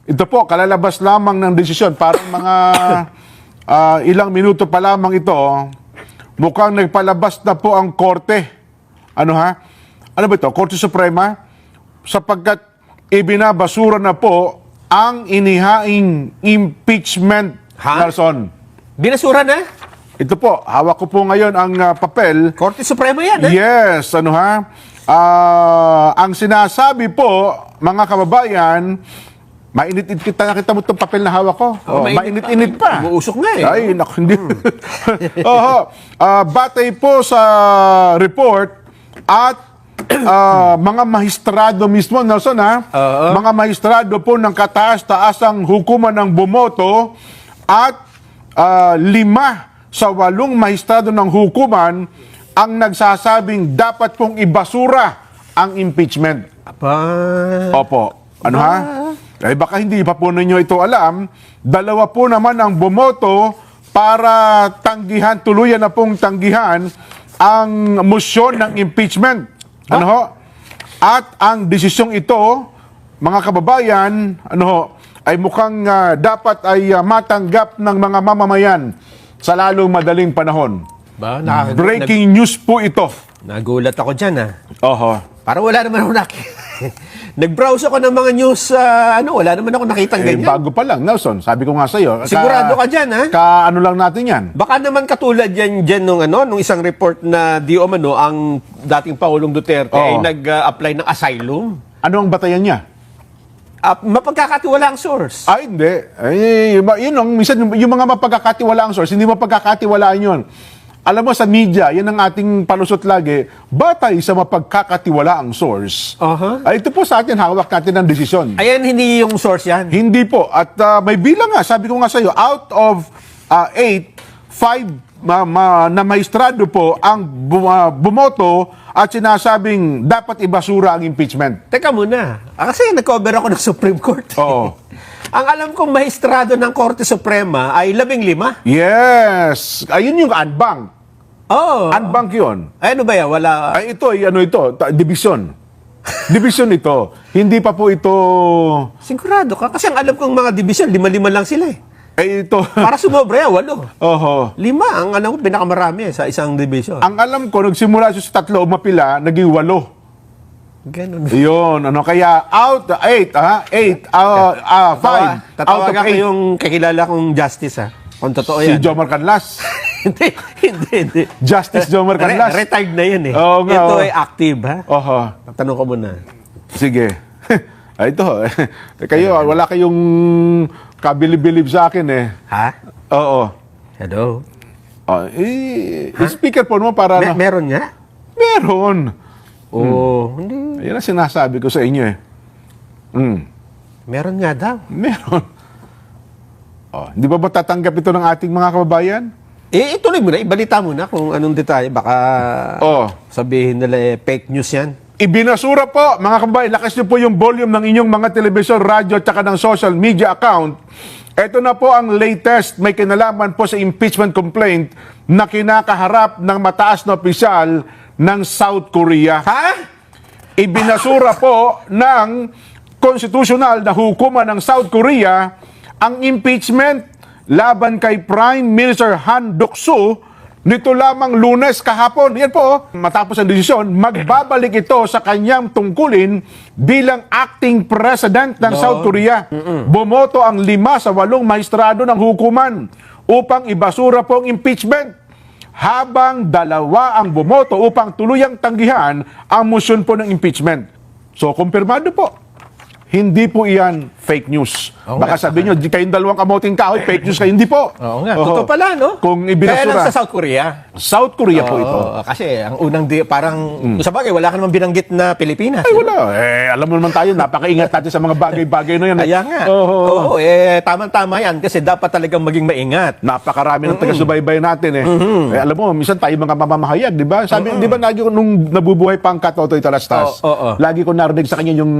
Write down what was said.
Ito po, kalalabas lamang ng desisyon. Parang mga ilang minuto pa lamang ito, mukhang nagpalabas na po ang korte. Ano ha? Ano ba ito? Korte Suprema? Sapagkat ibinabasura na po ang inihaing impeachment, Ha? Nelson. Binasura na? Ito po, hawak ko po ngayon ang papel. Korte Suprema yan, eh? Yes, ano ha? Ang sinasabi po, mga kababayan, mainit-init nakita mo itong papel na hawak ko. Oh, mainit-init pa. Umuusok nga eh. Ay, naku, hindi. Oho, batay po sa report at mga mahistrado mismo, Nelson, ha? Mga mahistrado po ng kataas-taasang hukuman ng bumoto at 5 sa 8 mahistrado ng hukuman ang nagsasabing dapat pong ibasura ang impeachment. Aba. Opo. Ano ha? Eh baka hindi pa po ninyo ito alam. 2 po naman ang bumoto para tanggihan, tuluyan na pong tanggihan ang motion ng impeachment. Ano ho? At ang desisyong ito, mga kababayan, ano ho, ay mukhang dapat ay matanggap ng mga mamamayan sa lalong madaling panahon. Ba, Breaking news po ito. Nagulat ako dyan, ha? Oho. Parang wala naman ako Nag-browse ako ng mga news, wala naman ako nakitang ganyan. Bago pa lang, Nelson. Sabi ko nga sa'yo. Sigurado ka dyan, ha? Ano lang natin yan. Baka naman katulad yan dyan nung isang report na di umano ang dating Pangulong Duterte ay nag-apply ng asylum. Ano ang batayan niya? Mapagkakatiwala ang source. Ay, hindi. Ay, yun ang, minsan, yung mga mapagkakatiwalaang source, hindi mapagkakatiwalaan yun. Alam mo, sa media, yan ang ating palusot lagi, batay sa mapagkakatiwalaang source. Ay, ito po sa atin, hawak natin ng desisyon. Ayan, hindi yung source yan. Hindi po. At may bilang nga, sabi ko nga sa iyo, out of 8, 5 na maestrado po ang bumoto at sinasabing dapat ibasura ang impeachment. Teka muna. Kasi nag-cover ako ng Supreme Court. Oo. Ang alam kong maestrado ng Korte Suprema ay 15. Yes. Ayun yung unbank. Oh. Unbank yun. Ay, ano ba yan? Wala. Ay, ito, division. Division ito. Hindi pa po ito... Sigurado ka. Kasi ang alam kong mga division, 5 lang sila eh. Eh, ito... Para sumobra yan, 8. Oho. 5, ang alam ko, pinakamarami sa isang division. Ang alam ko, nagsimula siya sa 3 o mapila, naging 8. Ganun. Yun, kaya out, 8, 5, Tatawag ako yung kakilala kong Justice, ha? Kung totoo si yan. Jomar Canlas. Hindi. Justice Jomar Canlas. Retired na yan eh. Oo nga, Ito oo. ay active, ha? Oho. Tanong ko muna. Sige. Ito, kayo, wala kayong kabilib-bilib sa akin eh. Ha? Oo. Hello? Speakerphone mo para na... Meron nga? Meron. Hindi. Yan ang sinasabi ko sa inyo eh. Meron nga daw. Meron. Hindi ba tatanggap ito ng ating mga kababayan? Ituloy mo na. Ibalita mo na kung anong detalye. Baka sabihin nila fake news yan. Ibinasura po, mga kababayan, lakas niyo po yung volume ng inyong mga telebisyon, radyo, at saka ng social media account. Ito na po ang latest, may kinalaman po sa impeachment complaint na kinakaharap ng mataas na opisyal ng South Korea. Ha? Ibinasura po ng konstitusyonal na hukuman ng South Korea ang impeachment laban kay Prime Minister Han Duck-soo nito lamang Lunes kahapon. Yan po, matapos ang desisyon, magbabalik ito sa kanyang tungkulin bilang acting president ng South Korea. Bumoto ang 5 sa 8 maestrado ng hukuman upang ibasura po ang impeachment, habang 2 ang bumoto upang tuluyang tanggihan ang motion po ng impeachment. So, kumpirmado po. Hindi po iyan fake news. Baka sabihin nyo, kayong 2 kamoting kahoy, fake news kayo. Hindi po. Oo nga. Totoo pala, no? Kung Kaya ibinasura. lang sa South Korea. South Korea po ito. Kasi ang unang parang, sa bagay, wala ka naman binanggit na Pilipinas. Ay, wala. Alam mo naman tayo, napakaingat natin sa mga bagay-bagay na yan. Kaya nga. Oo. Tama-tama yan kasi dapat talagang maging maingat. Napakarami ng taga-subaybay natin eh. Alam mo, minsan tayo mga mamamahayag, di ba? Sabi, di ba, nung nabubuhay pa ang Katotoy Talastas, lagi ko narinig sa kanya yung